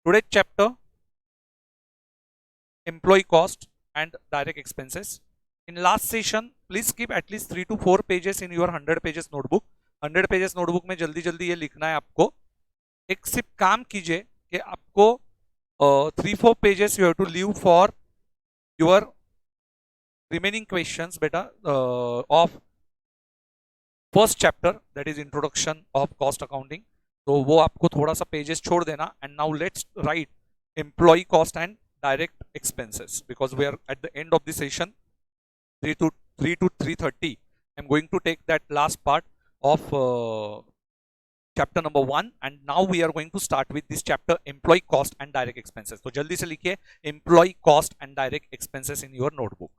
Today's chapter, employee cost and direct expenses. In last session, please keep at least 3 to 4 pages in your 100 pages notebook. 100 pages notebook में जल्दी जल्दी ये लिखना है आपको. एक सिर्फ काम कीजिए कि आपको 3-4 pages you have to leave for your remaining questions बेटा of first chapter, that is introduction of cost accounting. तो वो आपको थोड़ा सा पेजेस छोड़ देना. And now let's write employee cost and direct expenses, because we are at the end of the session, 3 to 3:30. I'm going to take that last part of chapter number 1, and now we are going to start with this chapter, employee cost and direct expenses. तो जल्दी से लिखिए employee cost and direct expenses in your notebook.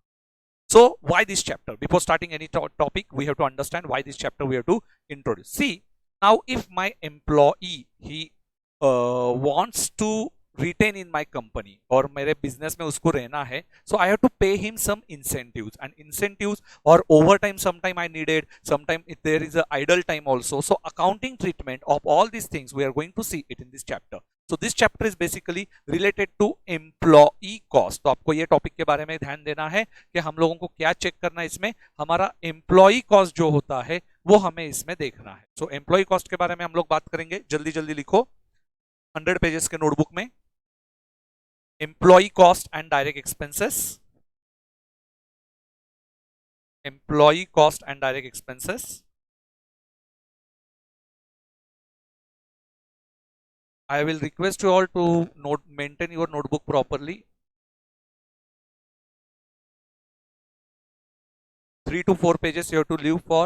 So why this chapter? Before starting any topic, we have to understand why this chapter we have to introduce. See, now if my employee, he wants to retain in my company, और मेरे business में उसको रहना है, so I have to pay him some incentives, and incentives or overtime sometime I needed, sometime if there is a idle time also. So accounting treatment of all these things we are going to see it in this chapter. So this chapter is basically related to employee cost. तो आपको ये topic के बारे में ध्यान देना है कि हम लोगों को क्या चेक करना है इसमें, हमारा एम्प्लॉई कॉस्ट जो होता है वो हमें इसमें देखना है. सो एम्प्लॉई कॉस्ट के बारे में हम लोग बात करेंगे. जल्दी जल्दी लिखो 100 पेजेस के नोटबुक में, employee cost and direct expenses. Employee cost and direct expenses. I will request you all to maintain your notebook properly. 3 to 4 pages you have to leave for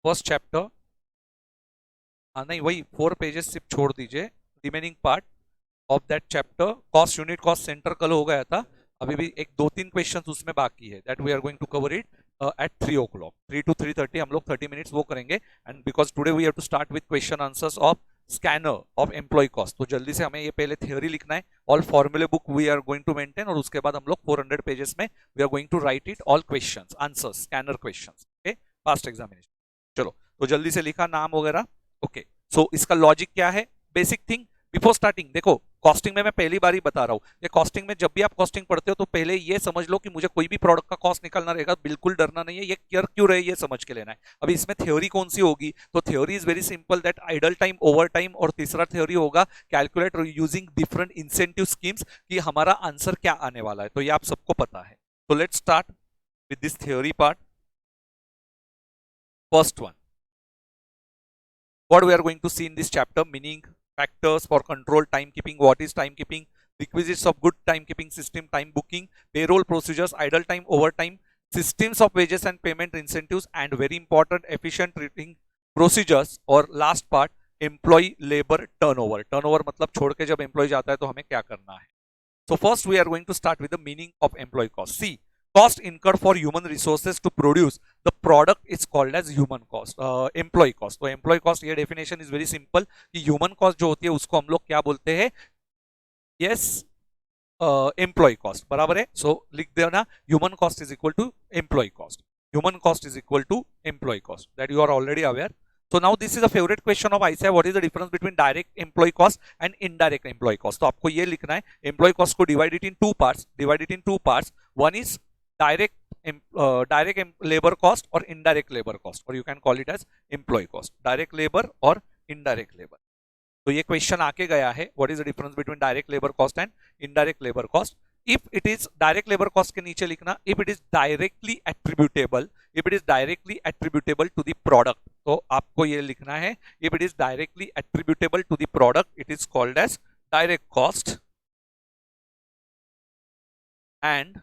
first chapter. नहीं वही 4 pages सिर्फ छोड़ दीजिए. Remaining part of that chapter, cost unit cost center कल हो गया था, अभी भी एक 2-3 questions उसमें बाकी है. That we are going to cover it at 3 o'clock. 3 to 3:30 हम लोग 30 minutes वो करेंगे. And because today we have to start with question answers of scanner of employ cost. तो जल्दी से हमें ये पहले थ्योरी लिखना है. ऑल फॉर्मूले book we are going to maintain, और उसके बाद हम लोग 400 पेजेस में we are going to write it all questions, answers, scanner questions. Okay, fast examination. चलो तो जल्दी से लिखा नाम वगैरह. ओके, सो इसका लॉजिक क्या है, बेसिक थिंग बिफोर स्टार्टिंग. देखो कॉस्टिंग में मैं पहली बार ही बता रहा हूं कि कॉस्टिंग में जब भी आप कॉस्टिंग पढ़ते हो तो पहले ये समझ लो कि मुझे कोई भी प्रोडक्ट का कॉस्ट निकालना रहेगा, बिल्कुल डरना नहीं है. ये क्यों रहे ये समझ के लेना है. अभी इसमें थ्योरी कौन सी होगी, तो theory is very simple, that idle time, over time, और तीसरा थ्योरी होगा calculate using different incentive schemes, कि हमारा आंसर क्या आने वाला है. तो ये आप सबको पता है. तो let's start with this theory part. First one, what we are going to see in this chapter, meaning, factors for control, timekeeping, what is timekeeping, requisites of good timekeeping system, time booking, payroll procedures, idle time, overtime, systems of wages and payment incentives, and very important, efficient rating procedures. और last part, employee labor turnover. turnover मतलब छोड़ के जब employee जाता है तो हमें क्या करना है. So first we are going to start with the meaning of employee cost. See, cost incurred for human resources to produce the product is called as human cost, employee cost. तो employee cost ये definition is very simple कि human cost जो होती है उसको हम लोग क्या बोलते हैं, yes, employee cost. बराबर है. so लिख देना human cost is equal to employee cost. human cost is equal to employee cost, that you are already aware. So now this is a favorite question of ICAI, what is the difference between direct employee cost and indirect employee cost. तो आपको ये लिखना है, employee cost को divide it in two parts. One is direct labor cost or indirect labor cost, or you can call it as employee cost. direct labor और indirect labor. तो ये question आके गया है, what is the difference between direct labour cost and indirect labour cost. If it is direct labour cost के नीचे लिखना if it is directly attributable to the product. तो आपको ये लिखना है if it is directly attributable to the product it is called as direct cost. And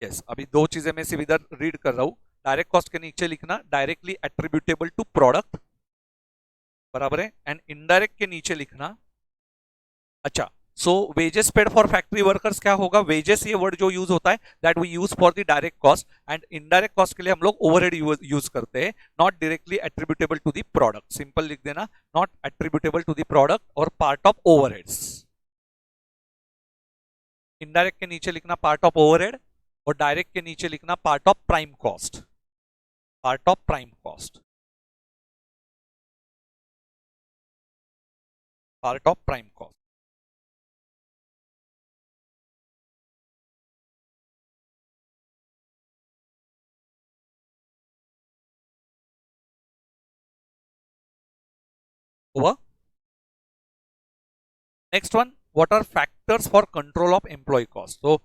yes, अभी दो चीजें मैं सिर्फ इधर रीड कर रहा हूं. डायरेक्ट कॉस्ट के नीचे लिखना डायरेक्टली एट्रीब्यूटेबल टू प्रोडक्ट, बराबर है. एंड इनडायरेक्ट के नीचे लिखना, अच्छा, so wages paid for factory workers क्या होगा, वेजेस ये वर्ड जो यूज होता है that we use for the direct cost, and indirect cost के लिए हम लोग ओवरहेड यूज करते हैं, not directly attributable to the product. Simple लिख देना, not attributable to the product और पार्ट ऑफ ओवरहेड्स. इनडायरेक्ट के नीचे लिखना पार्ट ऑफ ओवरहेड, और डायरेक्ट के नीचे लिखना part of prime cost. Part of prime cost. हुआ। Next one, what are factors for control of employ cost. तो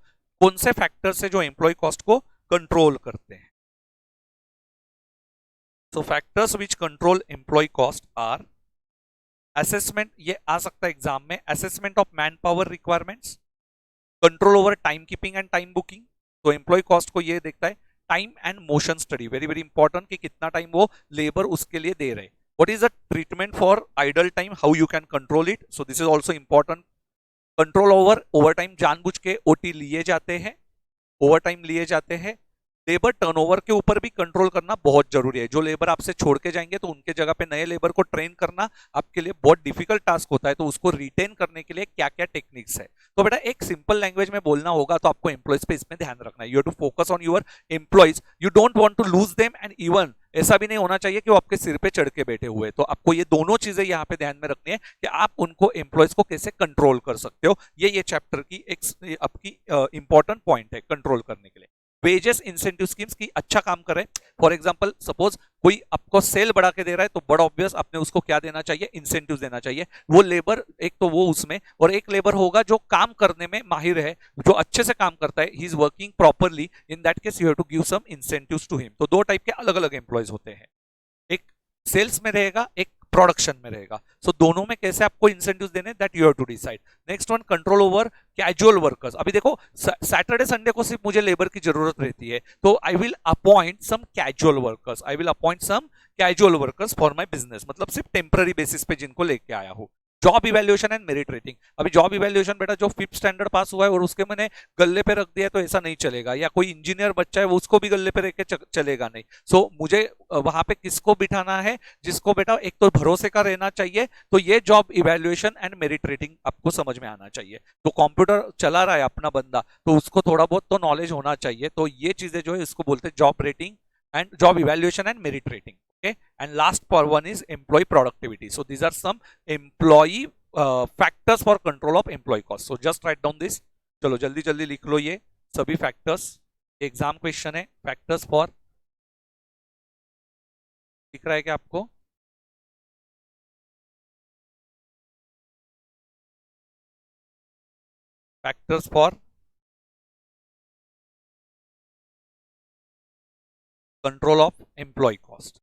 कौन से फैक्टर्स है जो एम्प्लॉय कॉस्ट को कंट्रोल करते हैं। So factors which control employ cost are assessment, ये आ सकता है एग्जाम में, assessment of man power requirements, control over time keeping and time booking. तो एम्प्लॉय कॉस्ट को ये देखता है। Time and motion study, very very important, कि कितना टाइम वो लेबर उसके लिए दे रहे हैं। What is the treatment for idle time, how you can control it, so this is also important. Control over time, जानबूझ के ओटी लिए जाते हैं, ओवर टाइम लिए जाते हैं। लेबर टर्नओवर के ऊपर भी कंट्रोल करना बहुत जरूरी है। जो लेबर आपसे छोड़ के जाएंगे तो उनके जगह पे नए लेबर को ट्रेन करना आपके लिए बहुत डिफिकल्ट टास्क होता है। तो उसको रिटेन करने के लिए क्या क्या टेक्निक्स है। तो बेटा एक सिंपल लैंग्वेज में बोलना होगा तो आपको एम्प्लॉयज पे इसमें ध्यान रखना है। You have to focus on your employees, you don't want to lose them, and even ऐसा भी नहीं होना चाहिए कि वो आपके सिर पे चढ़ के बैठे हुए। तो आपको ये दोनों चीजें यहाँ पे ध्यान में रखनी है कि आप उनको एम्प्लॉयज को कैसे कंट्रोल कर सकते हो। ये चैप्टर की एक आपकी इंपॉर्टेंट पॉइंट है कंट्रोल करने के लिए। वेजेस इंसेंटिव स्कीम्स की अच्छा काम कर रहे हैं। फॉर एग्जांपल सपोज कोई आपको सेल बढ़ा के दे रहा है तो बड़ा ऑब्वियस आपने उसको क्या देना चाहिए, इंसेंटिव देना चाहिए। वो लेबर एक तो वो उसमें, और एक लेबर होगा जो काम करने में माहिर है, जो अच्छे से काम करता है, he is working properly, in that case you have to give some incentives to him. तो दो टाइप के अलग अलग एम्प्लॉयज होते हैं, एक सेल्स में रहेगा, एक प्रोडक्शन में रहेगा। सो दोनों में कैसे आपको इंसेंटिव्स देने, that you have to decide. Next one, control over casual workers. अभी देखो सैटरडे संडे को सिर्फ मुझे लेबर की जरूरत रहती है, तो I will appoint some casual workers, I will appoint some casual workers for my business, मतलब सिर्फ टेम्पररी बेसिस पे जिनको लेके आया हूं। Job evaluation and merit rating. अभी जॉब इवैल्यूएशन बेटा जो 5th स्टैंडर्ड पास हुआ है और उसके मैंने गल्ले पे रख दिया तो ऐसा नहीं चलेगा, या कोई इंजीनियर बच्चा है वो उसको भी गल्ले पे रख के चलेगा नहीं। सो मुझे वहां पे किसको बिठाना है, जिसको बेटा एक तो भरोसे का रहना चाहिए। तो ये job evaluation and merit rating आपको समझ में आना चाहिए। तो कंप्यूटर चला रहा है अपना बंदा, तो उसको थोड़ा बहुत तो नॉलेज होना चाहिए। तो ये चीजें जो है इसको बोलते हैं job rating and job evaluation and merit rating. Okay, and last पर one is employ productivity. So these are some employ factors for control of employ cost. So just write down this. चलो जल्दी जल्दी लिख लो ये सभी फैक्टर्स। Exam question है, फैक्टर्स फॉर, दिख रहा है क्या आपको? Factors for control of employ cost.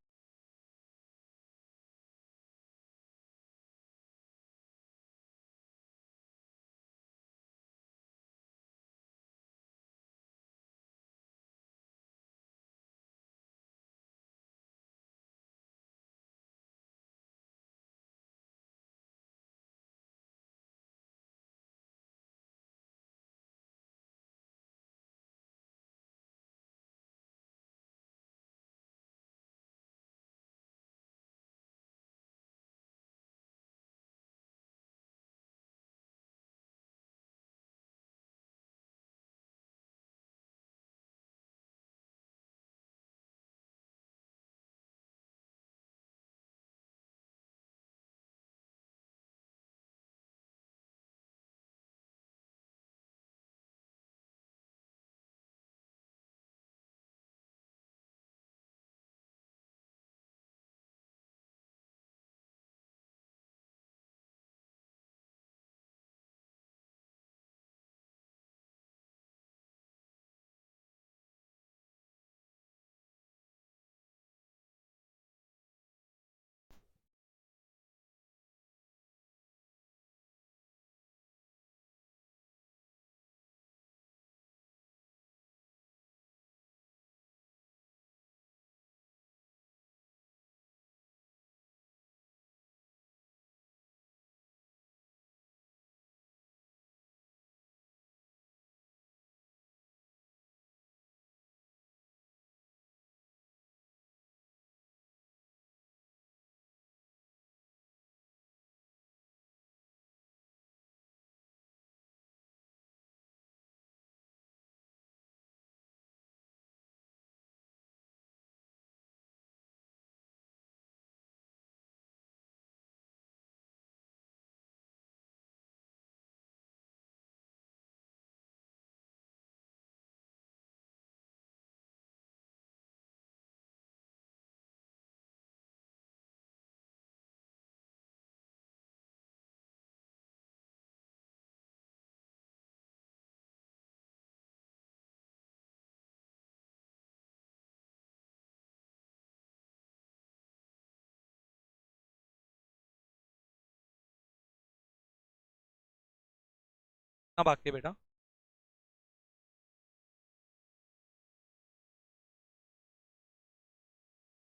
ना बाकी है बेटा?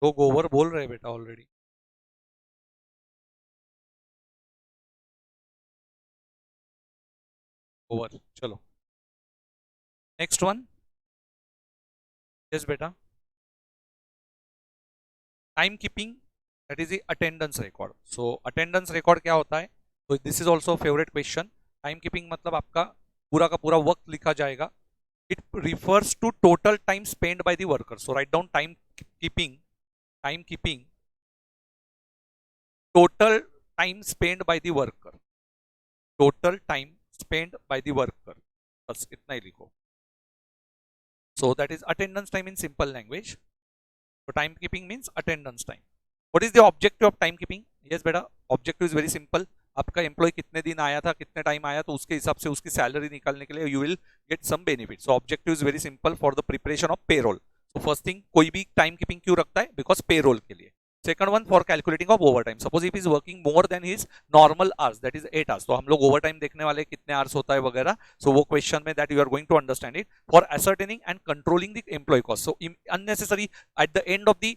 लोग ओवर बोल रहे हैं बेटा ऑलरेडी। ओवर, चलो नेक्स्ट वन। यस बेटा। Time keeping, that is the attendance record. So attendance record क्या होता है? तो this is also favourite question. Time keeping मतलब आपका पूरा का पूरा वक्त लिखा जाएगा। It refers to total time spend by the worker. So write down time keeping, time keeping, total time spend by the worker, total time spend by the worker, बस इतना ही लिखो। सो that is attendance time in simple language. So timekeeping means attendance time. What is the objective of timekeeping? Yes बेटा, objective is very simple. आपका employ कितने दिन आया था, कितने टाइम आया, तो उसके हिसाब से उसकी सैलरी निकालने के लिए you will get some benefit. So objective is very simple for the preparation of payroll. So first thing, कोई भी टाइम कीपिंग क्यों रखता है? बिकॉज पेरोल के लिए। Second one, for calculating of over time. Suppose if is working more than his normal hours, that is 8 hours, तो हम लोग ओवर टाइम देखने वाले कितने आवर्स होता है वगैरह। सो वो क्वेश्चन में that you are going to understand it. For ascertaining and controlling the employ cost, so unnecessary at the end of the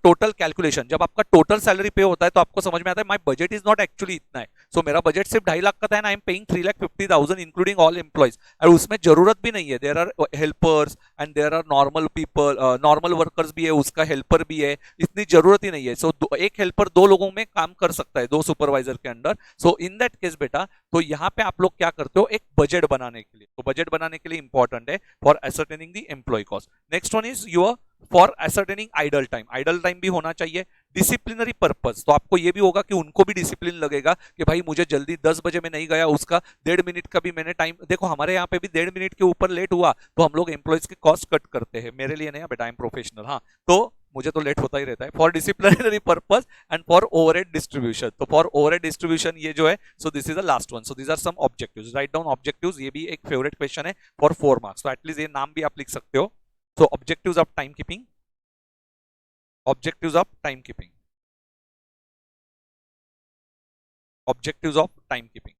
total calculation, जब आपका टोटल सैलरी पे होता है तो आपको समझ में आता है my budget is not actually इतना है। सो मेरा बजट सिर्फ 2.5 लाख का था and I am paying 3,50,000 including all employees, और उसमें जरूरत भी नहीं है। There are helpers and there are normal people, normal workers भी है, उसका हेल्पर भी है, इतनी जरूरत ही नहीं है। सो एक हेल्पर 2 लोगों में काम कर सकता है, 2 सुपरवाइजर के under. So in that case बेटा, तो यहाँ पे आप लोग क्या करते हो, एक बजट बनाने के लिए, तो बजट बनाने के लिए इंपॉर्टेंट है for ascertaining the employ cost. Next one is your for ascertaining idle time. Idle time भी होना चाहिए। डिसिप्लिनरी पर्पस, तो आपको ये भी होगा कि उनको भी डिसिप्लिन लगेगा कि भाई मुझे जल्दी 10 बजे में नहीं गया, उसका 1.5 मिनट का भी मैंने टाइम, देखो हमारे यहाँ पे भी 1.5 मिनट के ऊपर लेट हुआ तो हम लोग एम्प्लॉयज के कॉस्ट कट करते हैं। मेरे लिए नहीं बेटा, आई एम प्रोफेशनल। हाँ, तो मुझे तो लेट होता ही रहता है। For disciplinary purpose and for overhead distribution, तो फॉर ओवरहेड डिस्ट्रीब्यूशन ये जो है, so this is the last one. So this are some objectives, write down objectives. ये भी एक फेवरेट क्वेश्चन है फॉर 4 मार्क्स, तो एटलीस्ट ये नाम भी आप लिख सकते हो। So objectives of time keeping, objectives of timekeeping, objectives of timekeeping।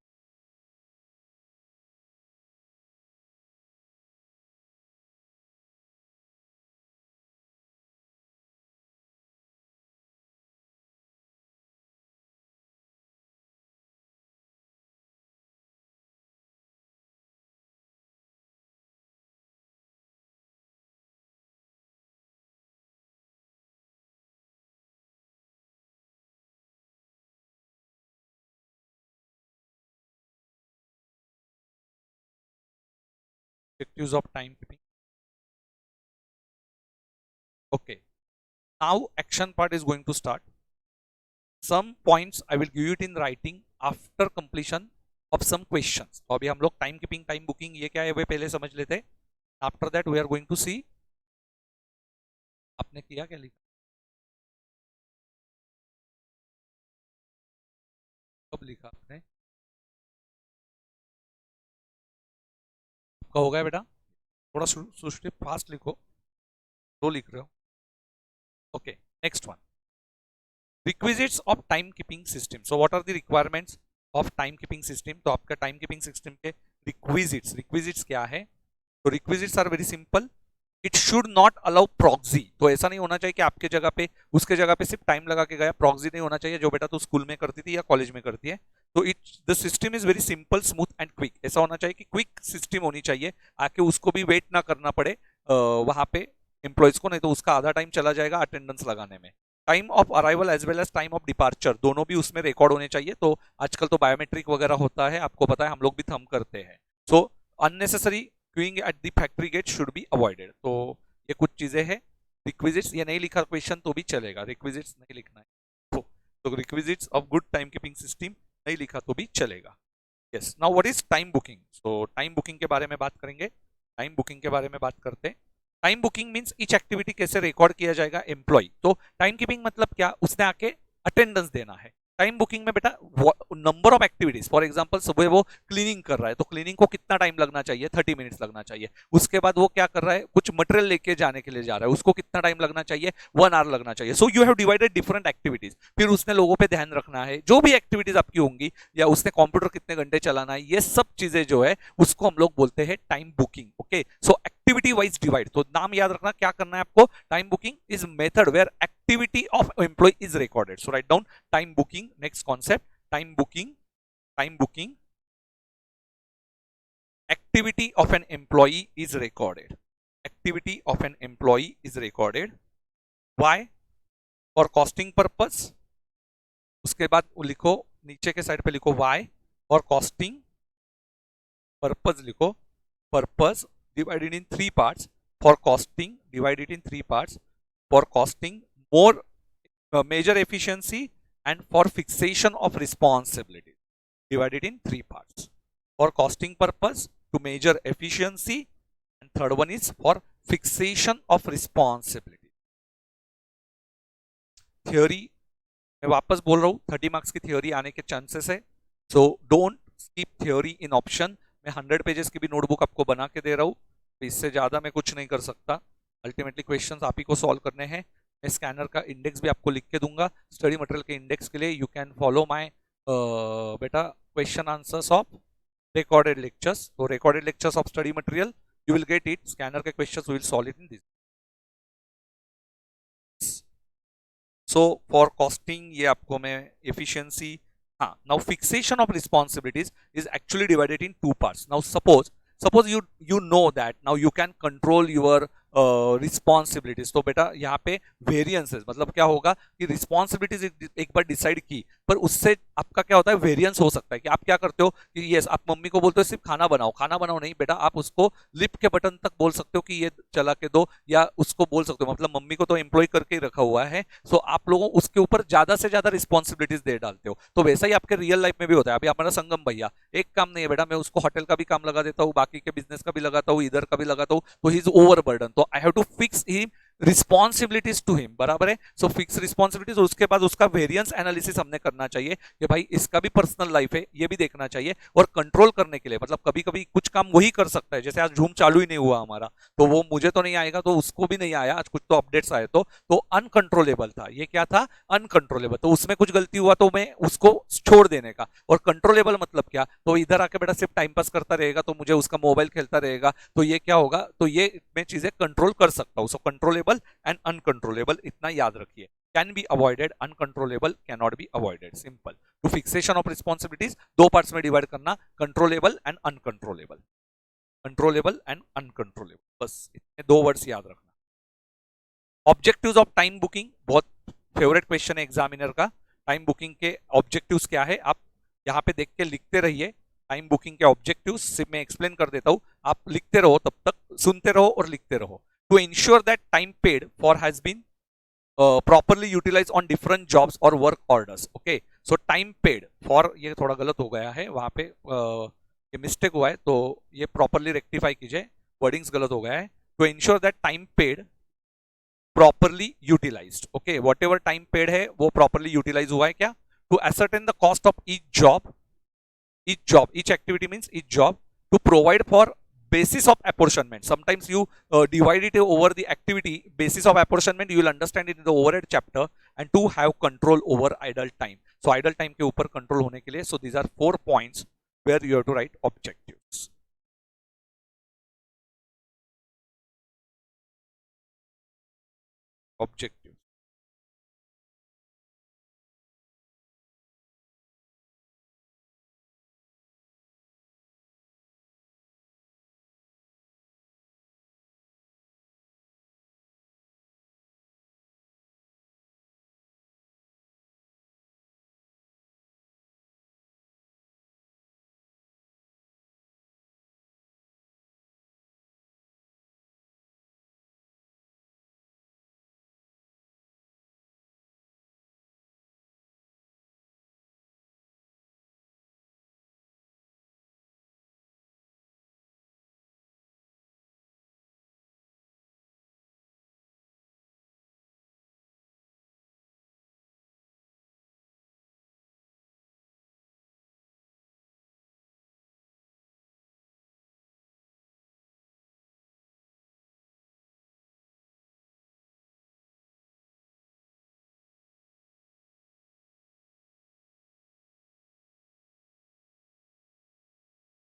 Objectives of timekeeping, okay। Now action part is going to start। some points I will give it in writing after completion of some questions। तो अभी हम लोग time keeping, time booking ये क्या है वे पहले समझ लेते हैं। After that we are going to see. आपने किया क्या, लिखा कब लिखा आपने? आपका हो गया बेटा? थोड़ा सुष्टि फास्ट लिखो, दो लिख रहे हो। Okay, next one, requisites of time keeping system. So what are the requirements of time keeping system? तो आपका टाइम कीपिंग सिस्टम के रिक्विजिट्स, रिक्विजिट्स क्या है? तो requisites are very simple. It should not allow proxy, तो ऐसा नहीं होना चाहिए कि आपके जगह पे, उसके जगह पे सिर्फ टाइम लगा के गया, प्रॉक्सी नहीं होना चाहिए, जो बेटा तो स्कूल में करती थी या कॉलेज में करती है। तो it the system is very simple, smooth and quick. ऐसा होना चाहिए कि क्विक सिस्टम होनी चाहिए, आके उसको भी वेट ना करना पड़े वहां पे एम्प्लॉयज को, नहीं तो उसका आधा टाइम चला जाएगा अटेंडेंस लगाने में। Time of arrival as well as time of departure दोनों भी उसमें रिकॉर्ड होने चाहिए। तो आजकल तो बायोमेट्रिक वगैरह होता है, आपको पता है, हम लोग भी थंब करते हैं। So unnecessary queuing at the factory gate should be avoided. तो ये कुछ चीजें हैं। रिक्विजिट्स ये नहीं लिखा क्वेश्चन तो भी चलेगा, रिक्विजिट्स नहीं लिखना है। तो requisites of good time keeping system नहीं लिखा तो भी चलेगा। Yes, now what is time booking? So time booking के बारे में बात करेंगे। टाइम बुकिंग के बारे में बात करते हैं। Time booking means each activity कैसे रिकॉर्ड किया जाएगा एम्प्लॉय। तो टाइम कीपिंग मतलब क्या? उसने आके अटेंडेंस देना है। टाइम बुकिंग में बेटा number of activities, for example सुबह वो क्लीनिंग कर रहा है तो क्लीनिंग को कितना टाइम लगना चाहिए, 30 मिनट्स लगना चाहिए। उसके बाद वो क्या कर रहा है, कुछ मटेरियल लेके जाने के लिए जा रहा है, उसको कितना टाइम लगना चाहिए, 1 आवर लगना चाहिए। So you have divided different activities. फिर उसने लोगों पे ध्यान रखना है, जो भी एक्टिविटीज आपकी होंगी, या उसने कंप्यूटर कितने घंटे चलाना है, ये सब चीजें जो है उसको हम लोग बोलते हैं time booking. Okay, so activity wise divide, तो नाम याद रखना क्या करना है आपको, time booking is method where activity of employ is recorded. So write down time booking. Next concept, time booking. Time booking, activity of an employee is recorded. Activity of an employee is recorded. Why? For costing purpose. उसके बाद लिखो, नीचे के side पे लिखो why, for costing purpose लिखो, purpose divided in 3 parts, for costing divided in 3 parts, for costing more major efficiency, and for fixation of responsibility divided in 3 parts. For costing purpose, to measure efficiency, and third one is for fixation of responsibility. Theory मैं वापस बोल रहा हूँ, 30 marks की theory आने के chances है, so don't skip theory in option. मैं 100 पेजेस की भी नोटबुक आपको बना के दे रहा हूँ, तो इससे ज्यादा मैं कुछ नहीं कर सकता। अल्टीमेटली क्वेश्चंस आप ही को सॉल्व करने हैं। मैं स्कैनर का इंडेक्स भी आपको लिख के दूंगा स्टडी मटेरियल के इंडेक्स के लिए। यू कैन फॉलो माय बेटा question answers of recorded lectures. So recorded lectures of study material, you will get it. Scanner के questions we will solve it in this. So for costing ये आपको मैं efficiency, हाँ, now fixation of responsibilities is actually divided in 2 parts. Now suppose you know that now you can control your responsibilities. तो बेटा यहाँ पे variances मतलब क्या होगा कि रिस्पॉन्सिबिलिटीज एक बार डिसाइड की, पर उससे आपका क्या होता है, वेरियंस हो सकता है कि आप क्या करते हो कि यस आप मम्मी को बोलते हो सिर्फ खाना बनाओ, खाना बनाओ नहीं बेटा, आप उसको लिफ्ट के बटन तक बोल सकते हो कि ये चला के दो, या उसको बोल सकते हो, मतलब मम्मी को तो एम्प्लॉय करके ही रखा हुआ है, सो आप लोगों उसके ऊपर ज्यादा से ज्यादा रिस्पॉन्सिबिलिटीज दे डालते हो। तो वैसा ही आपके रियल लाइफ में भी होता है। अभी हमारा संगम भैया, एक काम नहीं है बेटा, मैं उसको होटल का भी काम लगा देता हूँ, बाकी के बिजनेस का भी लगाता हूँ, इधर का भी लगाता हूँ, तो ही इज ओवर बर्डन, तो I have to fix him responsibilities to him, बराबर है। सो फिक्स रिस्पॉन्सिबिलिटीज, और उसके बाद उसका वेरिएंस एनालिसिस हमने करना चाहिए कि भाई इसका भी पर्सनल लाइफ है, ये भी देखना चाहिए। और कंट्रोल करने के लिए मतलब कभी कभी कुछ काम वही कर सकता है, जैसे आज जूम चालू ही नहीं हुआ हमारा, तो वो मुझे तो नहीं आएगा, तो उसको भी नहीं आया, आज कुछ तो अपडेट्स आए, तो अनकंट्रोलेबल था, ये क्या था, अनकंट्रोलेबल, तो उसमें कुछ गलती हुआ तो मैं उसको छोड़ देने का। और कंट्रोलेबल मतलब क्या, तो इधर आके बेटा सिर्फ टाइम पास करता रहेगा, तो मुझे उसका मोबाइल खेलता रहेगा, तो ये क्या होगा, तो ये मैं चीजें कंट्रोल कर सकता हूँ। सो कंट्रोलेबल एंड अनकंट्रोलेबल, इतना याद रखिए। Can be avoided, uncontrollable can not be avoided, simple. Two fixation of responsibilities 2 parts में डिवाइड करना, controllable and uncontrollable, controllable and uncontrollable, बस इतने 2 वर्ड्स याद रखना। ऑब्जेक्टिव्स ऑफ टाइम बुकिंग, बहुत फेवरेट क्वेश्चन है एग्जामिनर का। टाइम बुकिंग के ऑब्जेक्टिव्स क्या है, आप यहाँ पे देख के लिखते रहिए। टाइम बुकिंग के ऑब्जेक्टिव्स सिर्फ मैं एक्सप्लेन कर देता हूँ, आप लिखते रहो, तब तक सुनते रहो और लिखते रहो। To ensure that time paid for has been properly utilized on different jobs or work orders. Okay, so time paid for, ये थोड़ा गलत हो गया है वहां पे, ये मिस्टेक हुआ है, तो ये प्रॉपरली रेक्टिफाई कीजिए, वर्डिंग्स गलत हो गया है। To ensure that time paid properly utilized, okay, whatever time paid है वो प्रॉपरली यूटिलाइज हुआ है क्या। To ascertain the cost of each activity means each job, to provide for basis of apportionment. Sometimes you divide it over the activity basis of apportionment, you will understand it in the overhead chapter. And to have control over idle time, so idle time के ऊपर control होने के लिए, so these are 4 points where you have to write objectives. Objectives.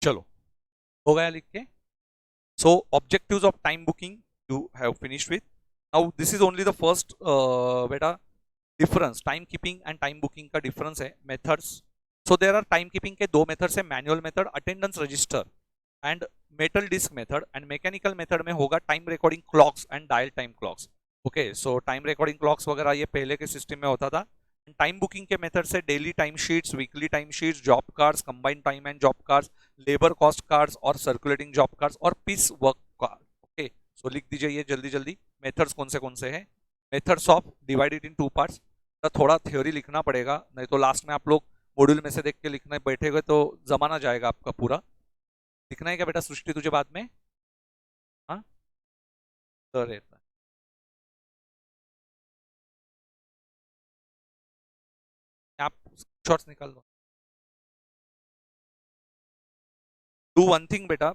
चलो हो गया लिख के. So objectives of time booking you have finished with. Now this is only the first beta difference. Time keeping and time booking का difference है. Methods. So there are time keeping के दो methods है. Manual method, attendance register and metal disk method, and mechanical method में होगा time recording clocks and dial time clocks. Okay, so time recording clocks वगैरह ये पहले के system में होता था. टाइम बुकिंग के मेथड से daily time sheets, weekly time sheets, job cards, combined time and job cards, labour cost cards और सर्कुलेटिंग जॉब कार्ड्स और पीस वर्क कार्ड. ओके, सो लिख दीजिए ये जल्दी जल्दी. मेथड्स कौन से हैं? Methods of divided in two parts. थोड़ा थ्योरी लिखना पड़ेगा, नहीं तो लास्ट में आप लोग मॉड्यूल में से देख के लिखने बैठेगे तो जमाना जाएगा आपका पूरा. लिखना है क्या बेटा सृष्टि तुझे बाद में? हाँ, आप शॉर्ट्स निकाल दो. डू वन थिंग बेटा,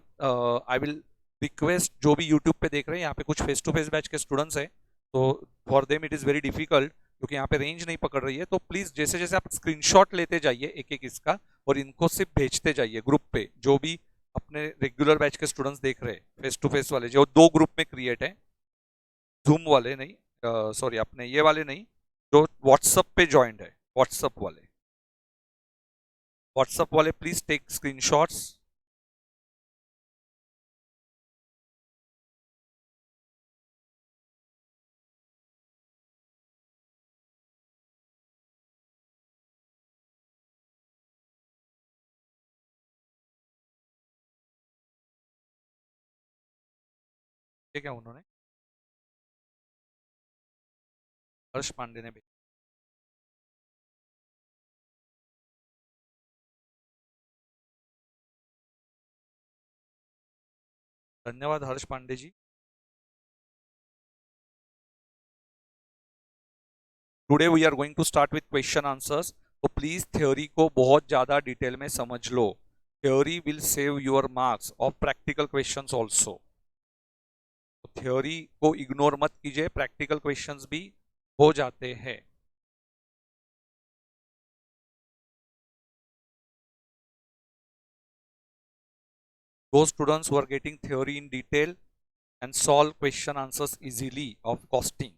आई विल रिक्वेस्ट जो भी यूट्यूब पे देख रहे हैं, यहाँ पे कुछ फेस टू फेस बैच के स्टूडेंट्स हैं, तो for them it is very difficult क्योंकि यहाँ पे रेंज नहीं पकड़ रही है. तो प्लीज़ जैसे जैसे आप स्क्रीनशॉट लेते जाइए एक एक इसका और इनको सिर्फ भेजते जाइए ग्रुप पे. जो भी अपने रेगुलर बैच के स्टूडेंट्स देख रहे हैं फेस टू फेस वाले, जो दो ग्रुप में क्रिएट है, जूम वाले नहीं, सॉरी अपने ये वाले नहीं, जो व्हाट्सअप पे ज्वाइंट है, व्हाट्सअप वाले प्लीज टेक स्क्रीनशॉट्स. ठीक है, उन्होंने हर्ष पांडे ने भी. धन्यवाद Harsh Pandey ji. Today we are going to start with question answers. तो प्लीज थ्योरी को बहुत ज्यादा डिटेल में समझ लो. Theory will save your marks of practical questions also. Theory को इग्नोर मत कीजिए, प्रैक्टिकल क्वेश्चंस भी हो जाते हैं. Those students who are getting theory in detail and solve question answers easily of costing.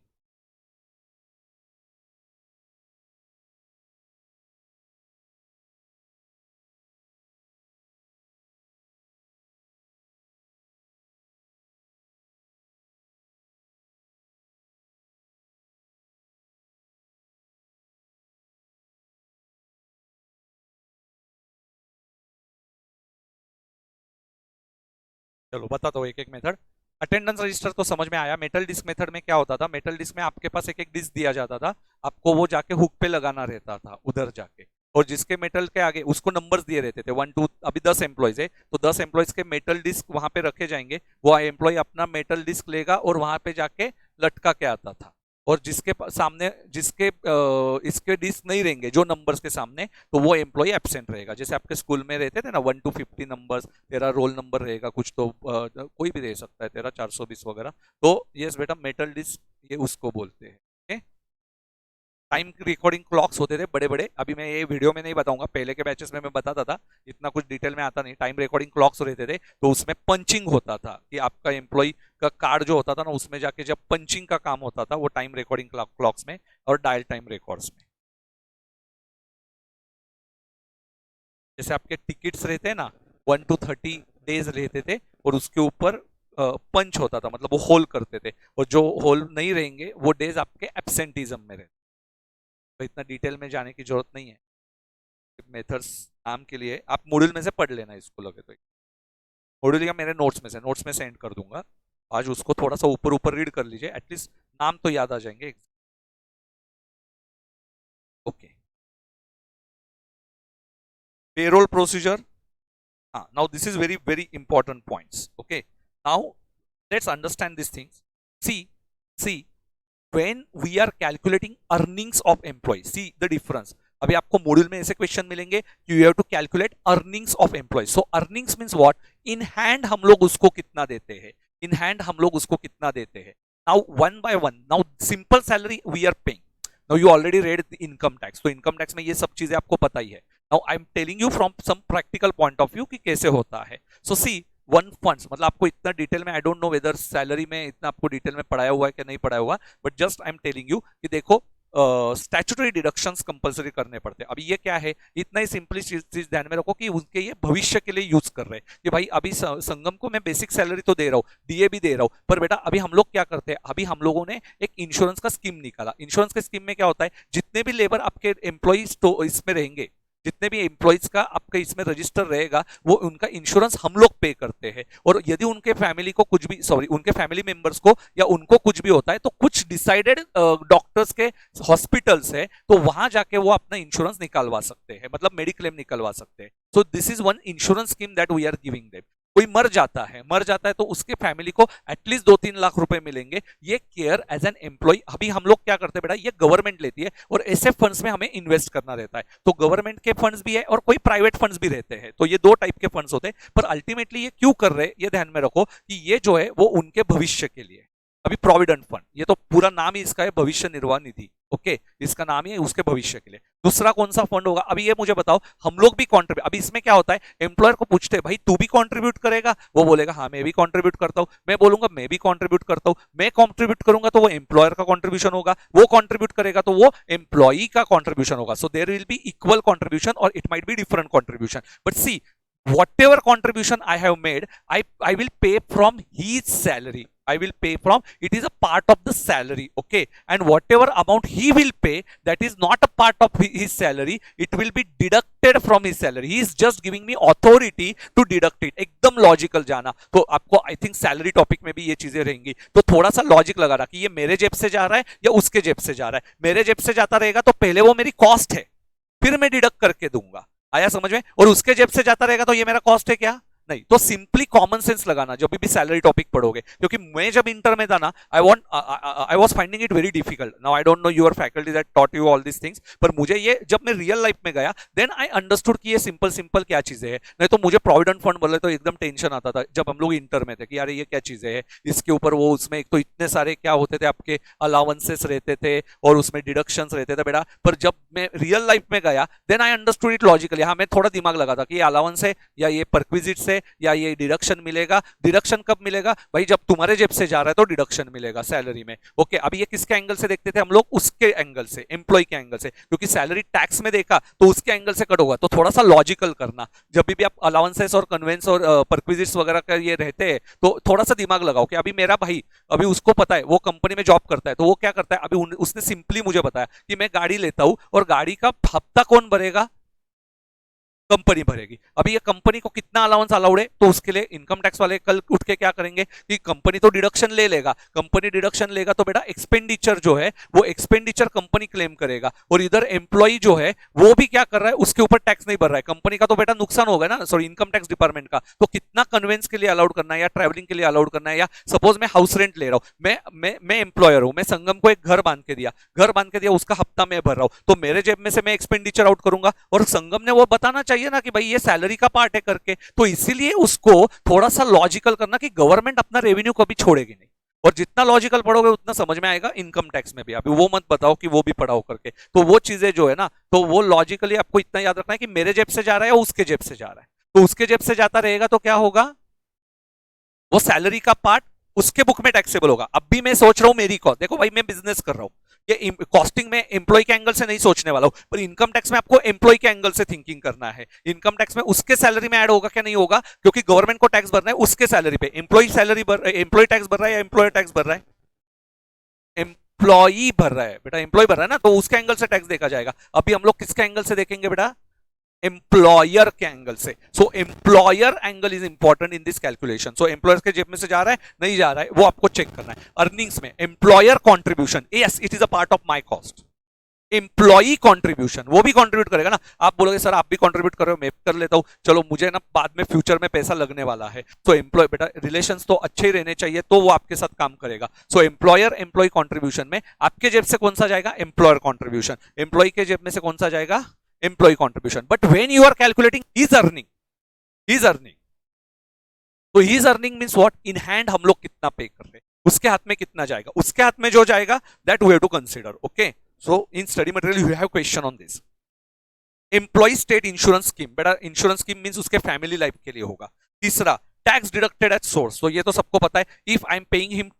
चलो बताता हूँ एक एक मेथड. अटेंडेंस रजिस्टर तो समझ में आया. मेटल डिस्क मेथड में क्या होता था? मेटल डिस्क में आपके पास एक एक डिस्क दिया जाता था, आपको वो जाके हुक पे लगाना रहता था उधर जाके, और जिसके मेटल के आगे उसको नंबर्स दिए रहते थे 1 2. अभी 10 एम्प्लॉयज है तो 10 एम्प्लॉयज के मेटल डिस्क वहां पे रखे जाएंगे. वो एम्प्लॉय अपना मेटल डिस्क लेगा और वहां पे जाके लटका के आता था. और जिसके सामने जिसके इसके डिस्क नहीं रहेंगे जो नंबर्स के सामने, तो वो एम्प्लॉय एब्सेंट रहेगा. जैसे आपके स्कूल में रहते थे ना 1 to 50 नंबर्स, तेरा रोल नंबर रहेगा कुछ, तो कोई भी रह सकता है तेरा 420 वगैरह. तो यस बेटा, मेटल डिस्क ये उसको बोलते हैं. टाइम रिकॉर्डिंग क्लॉक्स होते थे बड़े बड़े. अभी मैं ये वीडियो में नहीं बताऊंगा, पहले के बैचेस में मैं बताता था, इतना कुछ डिटेल में आता नहीं. टाइम रिकॉर्डिंग क्लॉक्स रहते थे तो उसमें पंचिंग होता था कि आपका एम्प्लॉय का कार्ड जो होता था ना, उसमें जाके जब पंचिंग का काम होता था वो टाइम रिकॉर्डिंग क्लॉक्स में और डायल टाइम रिकॉर्ड्स में. जैसे आपके टिकट्स रहते हैं ना, 1 to 30 डेज रहते थे और उसके ऊपर पंच होता था, मतलब वो होल करते थे, और जो होल नहीं रहेंगे वो डेज आपके एब्सेंटिज्म में रहते. तो इतना डिटेल में जाने की जरूरत नहीं है. मेथड्स नाम के लिए आप मॉड्यूल में से पढ़ लेना इसको लगे तो. मॉड्यूल या मेरे नोट्स में सेंड कर दूंगा. आज उसको थोड़ा सा ऊपर ऊपर रीड कर लीजिए, एटलीस्ट नाम तो याद आ जाएंगे. Okay, payroll procedure. now this is very very important points. Okay, now let's understand these things. See when we are calculating earnings of employees, see the difference. अभी आपको मॉड्यूल में ऐसे क्वेश्चन मिलेंगे कि you have to calculate earnings of employ. So earnings means what? In hand हम लोग उसको कितना देते हैं, इन हैंड हम लोग उसको कितना देते हैं. Now one by one, now simple salary we are paying. Now you already read income tax, तो इनकम टैक्स में ये सब चीजें आपको पता ही है. Now I am telling you from some practical point of view कि कैसे होता है. सो सी वन फंड्स, मतलब आपको इतना डिटेल में, I don't know whether salary में इतना आपको डिटेल में पढ़ाया हुआ है कि नहीं पढ़ाया हुआ, but just I am telling you कि देखो स्टैट्यूटरी डिडक्शंस कंपलसरी करने पड़ते हैं. अभी ये क्या है, इतना ही सिंपली चीज ध्यान में रखो कि उनके ये भविष्य के लिए यूज कर रहे हैं कि भाई अभी संगम को मैं बेसिक सैलरी तो दे रहा हूँ, डीए भी दे रहा हूँ, पर बेटा अभी हम लोग क्या करते हैं, अभी हम लोगों ने एक इंश्योरेंस का स्कीम निकाला. इंश्योरेंस के स्कीम में क्या होता है, जितने भी लेबर आपके एम्प्लॉइज तो इसमें रहेंगे, जितने भी एम्प्लॉइज का आपके इसमें रजिस्टर रहेगा, वो उनका इंश्योरेंस हम लोग पे करते हैं. और यदि उनके फैमिली को कुछ भी, सॉरी, उनके फैमिली मेंबर्स को या उनको कुछ भी होता है, तो कुछ डिसाइडेड डॉक्टर्स के हॉस्पिटल्स है, तो वहां जाके वो अपना इंश्योरेंस निकालवा सकते हैं, मतलब मेडिक्लेम निकलवा सकते हैं. So this is one insurance scheme that we are giving them. कोई मर जाता है तो उसके फैमिली को एटलीस्ट 2-3 लाख रुपए मिलेंगे. ये केयर एज एन एम्प्लॉय अभी हम लोग क्या करते हैं बेटा, ये गवर्नमेंट लेती है और ऐसे फंड्स में हमें इन्वेस्ट करना रहता है. तो गवर्नमेंट के फंड्स भी है और कोई प्राइवेट फंड्स भी रहते हैं, तो ये दो टाइप के फंड्स होते हैं. पर अल्टीमेटली ये क्यों कर रहे हैं, ये ध्यान में रखो कि ये जो है वो उनके भविष्य के लिए. अभी प्रोविडेंट फंड, ये तो पूरा नाम ही इसका है भविष्य निर्वाह निधि. ओके, इसका नाम ही है उसके भविष्य के लिए. दूसरा कौन सा फंड होगा, अभी ये मुझे बताओ, हम लोग भी कॉन्ट्रीब्यूट. अभी इसमें क्या होता है, एम्प्लॉयर को पूछते हैं भाई तू भी कॉन्ट्रीब्यूट करेगा, वो बोलेगा हाँ मैं भी कॉन्ट्रीब्यूट करता हूं. मैं बोलूंगा मैं भी कॉन्ट्रीब्यूट करता हूं. मैं कॉन्ट्रीब्यूट करूंगा तो वो एम्प्लॉयर का कॉन्ट्रीब्यूशन होगा, वो कॉन्ट्रीब्यूट करेगा तो वो एम्प्लॉई का कॉन्ट्रीब्यूशन होगा. So there will be equal contribution और it might be different contribution. But see, whatever contribution I have made, I will pay from his salary. I will pay from, it is a part of the salary, okay? And whatever amount he will pay, that is not a part of his salary, it will be deducted from his salary. He is just giving me authority to deduct it. एकदम logical जाना. तो आपको I think salary topic में भी ये चीजें रहेंगी, तो थोड़ा सा लॉजिक लगा रहा कि ये मेरे जेब से जा रहा है या उसके जेब से जा रहा है. मेरे जेब से जाता रहेगा तो पहले वो मेरी कॉस्ट है, फिर मैं डिडक्ट करके दूंगा. आया समझ में? और उसके जेब से जाता रहेगा तो ये मेरा कॉस्ट है क्या? नहीं. तो सिंपली कॉमन सेंस लगाना जब भी सैलरी टॉपिक पढ़ोगे, क्योंकि मैं जब इंटर में था ना, I was finding it very difficult. Now I don't know your faculty that taught you all this things, पर मुझे ये जब मैं रियल लाइफ में गया, देन आई अंडरस्टूड कि ये सिंपल सिंपल क्या चीजें हैं. नहीं तो मुझे प्रोविडेंट फंड बोले तो एकदम टेंशन आता था जब हम लोग इंटर में थे कि यार ये क्या चीजें है, इसके ऊपर वो उसमें एक तो इतने सारे क्या होते थे, आपके अलाउंसेस रहते थे और उसमें डिडक्शंस रहते थे बेटा. पर जब मैं रियल लाइफ में गया, then I understood it logically. हाँ, मैं थोड़ा दिमाग लगा था कि ये अलाउंस है या ये परक्विजिट्स है या ये डिडक्शन मिलेगा. डिडक्शन कब मिलेगा भाई, जब तुम्हारे जेब से जा रहा है तो डिडक्शन मिलेगा सैलरी में. ओके, अभी ये किसके एंगल से देखते थे हम लोग, उसके एंगल से, एम्प्लॉय के एंगल से, क्योंकि सैलरी टैक्स में देखा तो उसके एंगल से कट होगा. तो थोड़ा सा लॉजिकल करना जब भी आप अलाउंसेस और कन्वेंस और परक्विजिट्स वगैरह का ये रहते हैं, तो थोड़ा सा दिमाग लगाओ कि अभी मेरा भाई, अभी उसको पता है वो कंपनी में जॉब करता है, तो वो क्या करता है, अभी उसने सिंपली मुझे बताया कि मैं गाड़ी लेता हूं और गाड़ी का हफ्ता कौन भरेगा, कंपनी भरेगी. अभी ये कंपनी को कितना अलाउंस अलाउड है, तो उसके लिए इनकम टैक्स वाले कल उठ के क्या करेंगे कि कंपनी तो डिडक्शन ले लेगा. कंपनी डिडक्शन लेगा तो बेटा एक्सपेंडिचर जो है वो एक्सपेंडिचर कंपनी क्लेम करेगा, और इधर एम्प्लॉई जो है वो भी क्या कर रहा है, उसके ऊपर टैक्स नहीं भर रहा है. कंपनी का तो बेटा नुकसान होगा ना, सॉरी, इनकम टैक्स डिपार्टमेंट का. तो कितना कन्वेंस के लिए अलाउड करना है या ट्रैवलिंग के लिए अलाउड करना है, या सपोज मैं हाउस रेंट ले रहा हूं, मैं एम्प्लॉयर हूं, मैं संगम को एक घर बांध के दिया, उसका हफ्ता मैं भर रहा हूं, तो मेरे जेब में से मैं एक्सपेंडिचर आउट करूंगा, और संगम ने वो बताना चाहिए ना कि भाई ये सैलरी का पार्ट है करके. तो इसीलिए उसको थोड़ा सा लॉजिकल करना कि गवर्नमेंट अपना रेवेन्यू कभी छोड़ेगी नहीं, और जितना लॉजिकल पढ़ोगे उतना समझ में आएगा इनकम टैक्स में भी. अभी वो मत बताओ कि वो भी पढ़ाओ करके, तो वो चीजें जो है ना, तो वो लॉजिकली आपको इतना याद रखना है कि मेरे जेब से जा रहा है या उसके जेब से जा रहा है. तो उसके जेब से जाता रहेगा तो क्या होगा, वो सैलरी का पार्ट उसके बुक में टैक्सेबल होगा. अब भी मैं सोच रहा हूं मेरी कॉस्ट, देखो भाई मैं बिजनेस कर रहा हूं, ये कॉस्टिंग में एम्प्लॉय के एंगल से नहीं सोचने वाला हूं, पर इनकम टैक्स में आपको एम्प्लॉय के एंगल से थिंकिंग करना है. इनकम टैक्स में उसके सैलरी में ऐड होगा क्या, नहीं होगा, क्योंकि गवर्नमेंट को टैक्स भरना है उसके सैलरी पे. एम्प्लॉय टैक्स भर रहा है या एम्प्लॉयर टैक्स भर रहा है, एम्प्लॉई भर रहा है बेटा, एम्प्लॉय भर रहा है ना, तो उसके एंगल से टैक्स देखा जाएगा. अभी हम लोग किसके एंगल से देखेंगे बेटा, एम्प्लॉयर के एंगल से. So employer angle is important in this calculation. So employer के जेब में से जा रहा है नहीं जा रहा है, वो आपको चेक करना है. अर्निंग्स में employer contribution, yes it is a part of my cost. Employee contribution, वो भी कॉन्ट्रीब्यूट करेगा ना. आप बोलोगे सर आप भी कॉन्ट्रीब्यूट कर रहे हो, मैं कर लेता हूं, चलो मुझे ना बाद में फ्यूचर में पैसा लगने वाला है. तो एम्प्लॉय बेटा रिलेशंस तो अच्छे ही रहने चाहिए, तो वो आपके साथ काम करेगा. सो एम्प्लॉयर एम्प्लॉय कॉन्ट्रीब्यूशन में आपके जेब से कौन सा जाएगा, एम्प्लॉयर कॉन्ट्रीब्यूशन. एम्प्लॉय के जेब में से कौन सा जाएगा, employ contribution. But when you are calculating his earning, तो his earning means what, in hand हम लोग कितना पे कर रहे हैं, उसके हाथ में कितना जाएगा, उसके हाथ में जो जाएगा that we have to consider. Okay, so in study material you have question on this. Employ state insurance scheme, बेटा इंश्योरेंस स्कीम मींस उसके फैमिली लाइफ के लिए होगा। तीसरा टैक्स डिडक्टेड एट सोर्स, तो ये तो सबको पता है, if I am paying him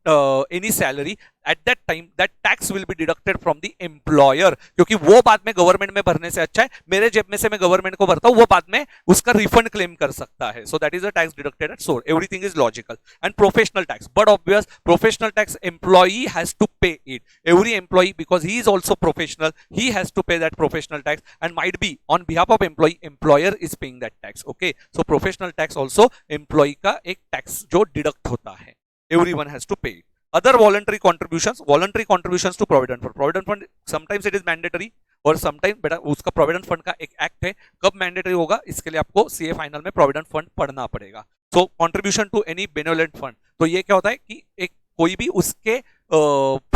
any salary at that time that tax will be deducted from the employer, क्योंकि वो बाद में गवर्नमेंट में भरने से अच्छा है मेरे जेब में से मैं गवर्नमेंट को भरता हूं, वो बाद में उसका रिफंड क्लेम कर सकता है। So that is a tax deducted at source, everything is logical. And professional tax, but obvious professional tax employee has to pay it, every employee, because he is also professional, he has to pay that professional tax and might be on behalf of employee, employer is paying that tax, okay? So professional tax also employee का एक tax जो deduct होता है, everyone has to pay it. Other voluntary contributions to provident fund sometimes it is mandatory और sometimes बेटा उसका provident fund का एक act है, कब mandatory होगा इसके लिए आपको CA फाइनल में provident fund पढ़ना पड़ेगा। So contribution to any benevolent fund, तो ये क्या होता है कि एक कोई भी उसके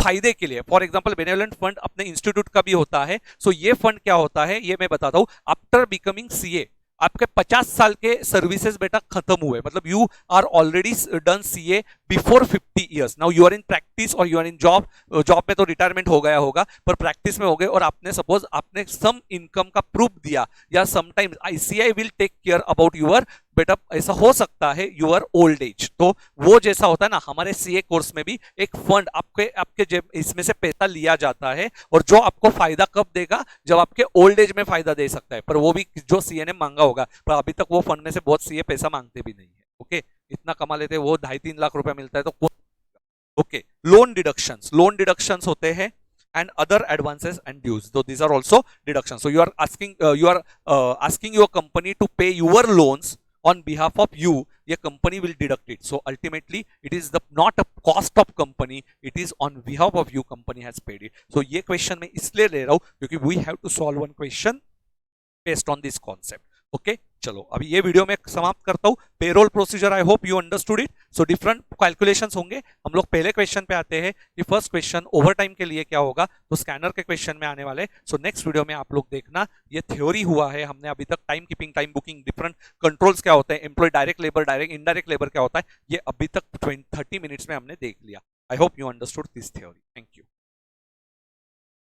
फायदे के लिए, फॉर एग्जांपल बेनेवोलेंट फंड अपने इंस्टीट्यूट का भी होता है। सो ये फंड क्या होता है ये मैं बताता हूं, आफ्टर बिकमिंग सीए आपके 50 साल के सर्विसेज बेटा खत्म हुए, मतलब you are already done CA before 50 years, now you are in practice और you are in job, job में तो रिटायरमेंट हो गया होगा पर प्रैक्टिस में हो गए, और आपने सपोज आपने सम इनकम का प्रूफ दिया, या sometimes ICI will take care about your, बेटा ऐसा हो सकता है यूर ओल्ड एज, तो वो जैसा होता है ना हमारे सीए कोर्स में भी एक फंड आपके जेब इसमें से पैसा लिया जाता है, और जो आपको फायदा कब देगा जब आपके ओल्ड एज में फायदा दे सकता है, पर वो भी जो सीए ने मांगा होगा, पर अभी तक वो फंड में से बहुत सीए पैसा मांगते भी नहीं है, ओके? इतना कमा लेते वो 2.5-3 लाख रुपया मिलता है तो कौन, ओके? लोन डिडक्शंस होते हैं and other advances and dues, so these are also deductions. So you are asking your company to pay your loans on behalf of you, ये company will deduct it. So ultimately it is not a cost of company, it is on behalf of you company has paid it. So ये question मैं इसलिए ले रहा हूँ क्योंकि we have to solve one question based on this concept. Okay चलो अभी ये वीडियो में समाप्त करता हूं। Payroll procedure I hope you understood it. So different calculations होंगे। हम लोग पहले क्वेश्चन पे आते हैं कि फर्स्ट क्वेश्चन ओवर टाइम के लिए क्या होगा, तो स्कैनर के क्वेश्चन में आने वाले। सो नेक्स्ट वीडियो में आप लोग देखना, ये थ्योरी हुआ है, हमने अभी तक time keeping, time booking, different controls क्या होते हैं, employ direct labour, direct indirect labour क्या होता है, ये अभी तक 30 मिनट्स में हमने देख लिया। I hope you understood this theory. Thank you.